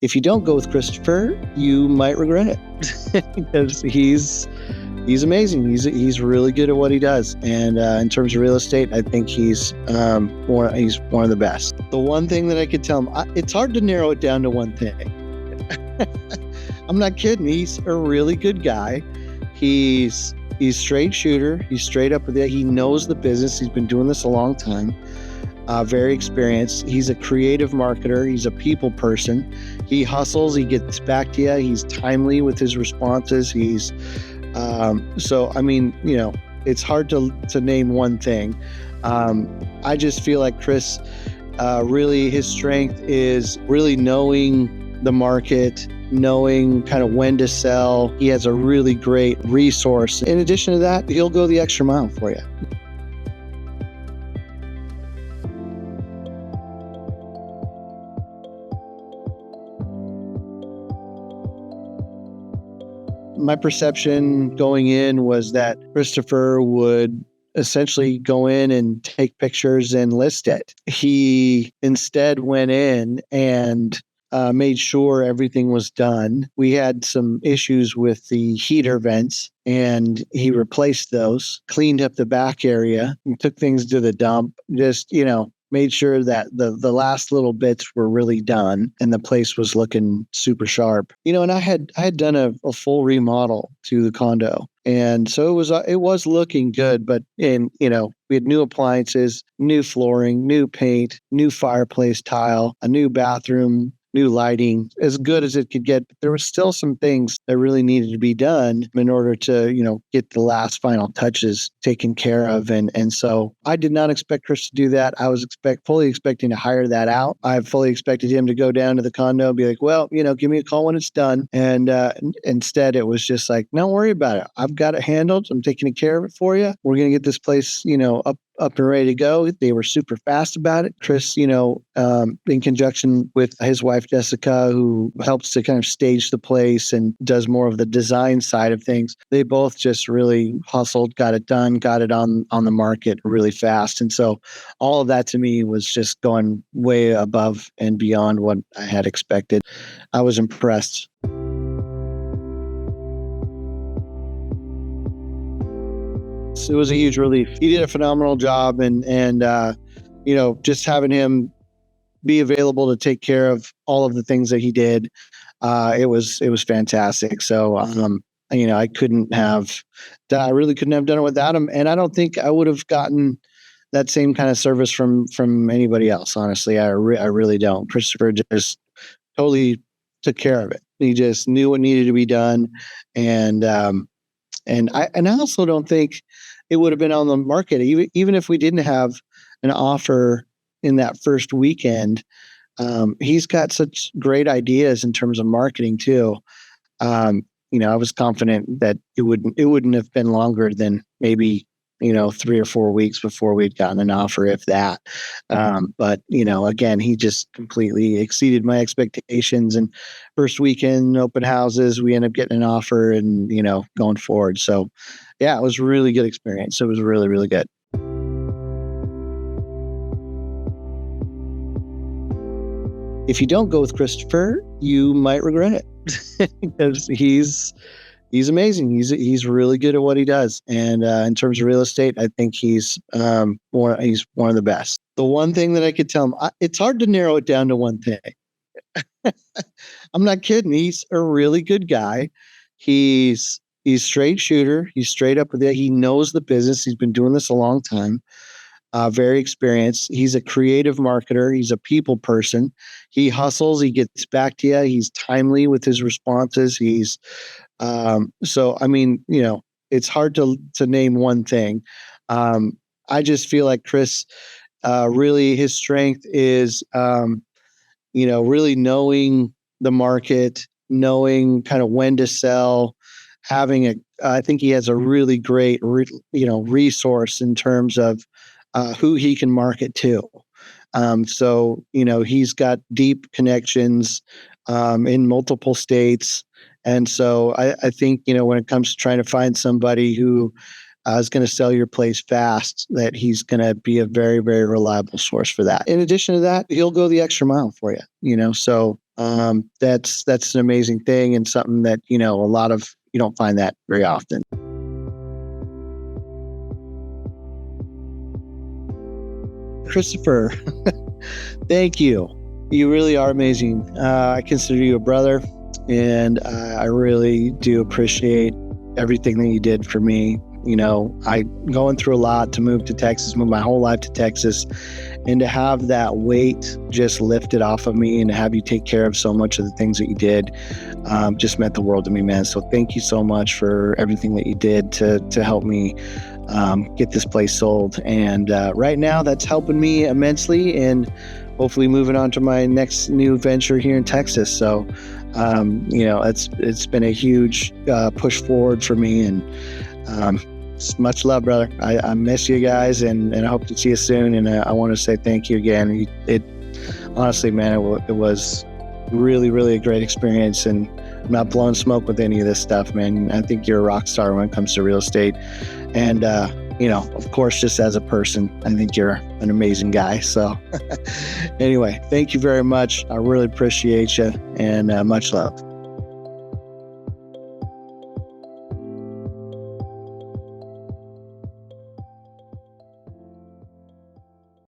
If you don't go with Christopher, you might regret it because he's amazing. He's really good at what he does, and in terms of real estate, I think he's one of the best. The one thing that I could tell him, it's hard to narrow it down to one thing. I'm not kidding. He's a really good guy. He's straight shooter. He's straight up with it. He knows the business. He's been doing this a long time. Very experienced. He's a creative marketer. He's a people person. He hustles. He gets back to you. He's timely with his responses. He's so I mean, it's hard to name one thing. I just feel like Chris, really his strength is really knowing the market, knowing kind of when to sell. He has a really great resource. In addition to that, he'll go the extra mile for you. My perception going in was that Christopher would essentially go in and take pictures and list it. He instead went in and made sure everything was done. We had some issues with the heater vents, and he replaced those, cleaned up the back area, and took things to the dump. Just, made sure that the last little bits were really done and the place was looking super sharp. And I had done a full remodel to the condo. And so it was looking good, but we had new appliances, new flooring, new paint, new fireplace tile, a new bathroom, new lighting, as good as it could get. But there were still some things that really needed to be done in order to, get the last final touches taken care of. And so I did not expect Chris to do that. I was fully expecting to hire that out. I fully expected him to go down to the condo and be like, well, give me a call when it's done. And instead it was just like, don't worry about it. I've got it handled. I'm taking care of it for you. We're going to get this place, up and ready to go. They were super fast about it. Chris, in conjunction with his wife, Jessica, who helps to kind of stage the place and does more of the design side of things, they both just really hustled, got it done, got it on the market really fast. And so all of that to me was just going way above and beyond what I had expected. I was impressed. It was a huge relief. He did a phenomenal job, and just having him be available to take care of all of the things that he did, it was fantastic. So I really couldn't have done it without him, and I don't think I would have gotten that same kind of service from anybody else. Honestly, I really don't. Christopher just totally took care of it. He just knew what needed to be done, and I also don't think it would have been on the market, even if we didn't have an offer in that first weekend. He's got such great ideas in terms of marketing too. I was confident that it wouldn't have been longer than maybe 3 or 4 weeks before we'd gotten an offer, if that. But again, he just completely exceeded my expectations. And first weekend open houses, we ended up getting an offer and going forward. So yeah, it was a really good experience. It was really, really good. If you don't go with Christopher, you might regret it because he's amazing. He's really good at what he does. And in terms of real estate, I think he's one of the best. The one thing that I could tell him, it's hard to narrow it down to one thing. I'm not kidding. He's a really good guy. He's straight shooter. He's straight up with it. He knows the business. He's been doing this a long time. Very experienced. He's a creative marketer. He's a people person. He hustles. He gets back to you. He's timely with his responses. He's so I mean, it's hard to name one thing. I just feel like Chris, really his strength is, really knowing the market, knowing kind of when to sell, I think he has a really great, resource in terms of who he can market to. So, he's got deep connections in multiple states. And so I think, when it comes to trying to find somebody who is going to sell your place fast, that he's going to be a very, very reliable source for that. In addition to that, he'll go the extra mile for you, so That's an amazing thing, and something that, you don't find that very often. Christopher, thank you. You really are amazing. I consider you a brother, and I really do appreciate everything that you did for me. I going through a lot to move to Texas, move my whole life to Texas, and to have that weight just lifted off of me, and to have you take care of so much of the things that you did, just meant the world to me, man. So thank you so much for everything that you did to help me get this place sold. And right now, that's helping me immensely, and hopefully moving on to my next new venture here in Texas. So, it's been a huge push forward for me, and much love, brother. I miss you guys, and I hope to see you soon. And I want to say thank you again. It honestly, man, it was really, really a great experience, and I'm not blowing smoke with any of this stuff, man. I think you're a rock star when it comes to real estate. And, of course, just as a person, I think you're an amazing guy. So anyway, thank you very much. I really appreciate you, and much love.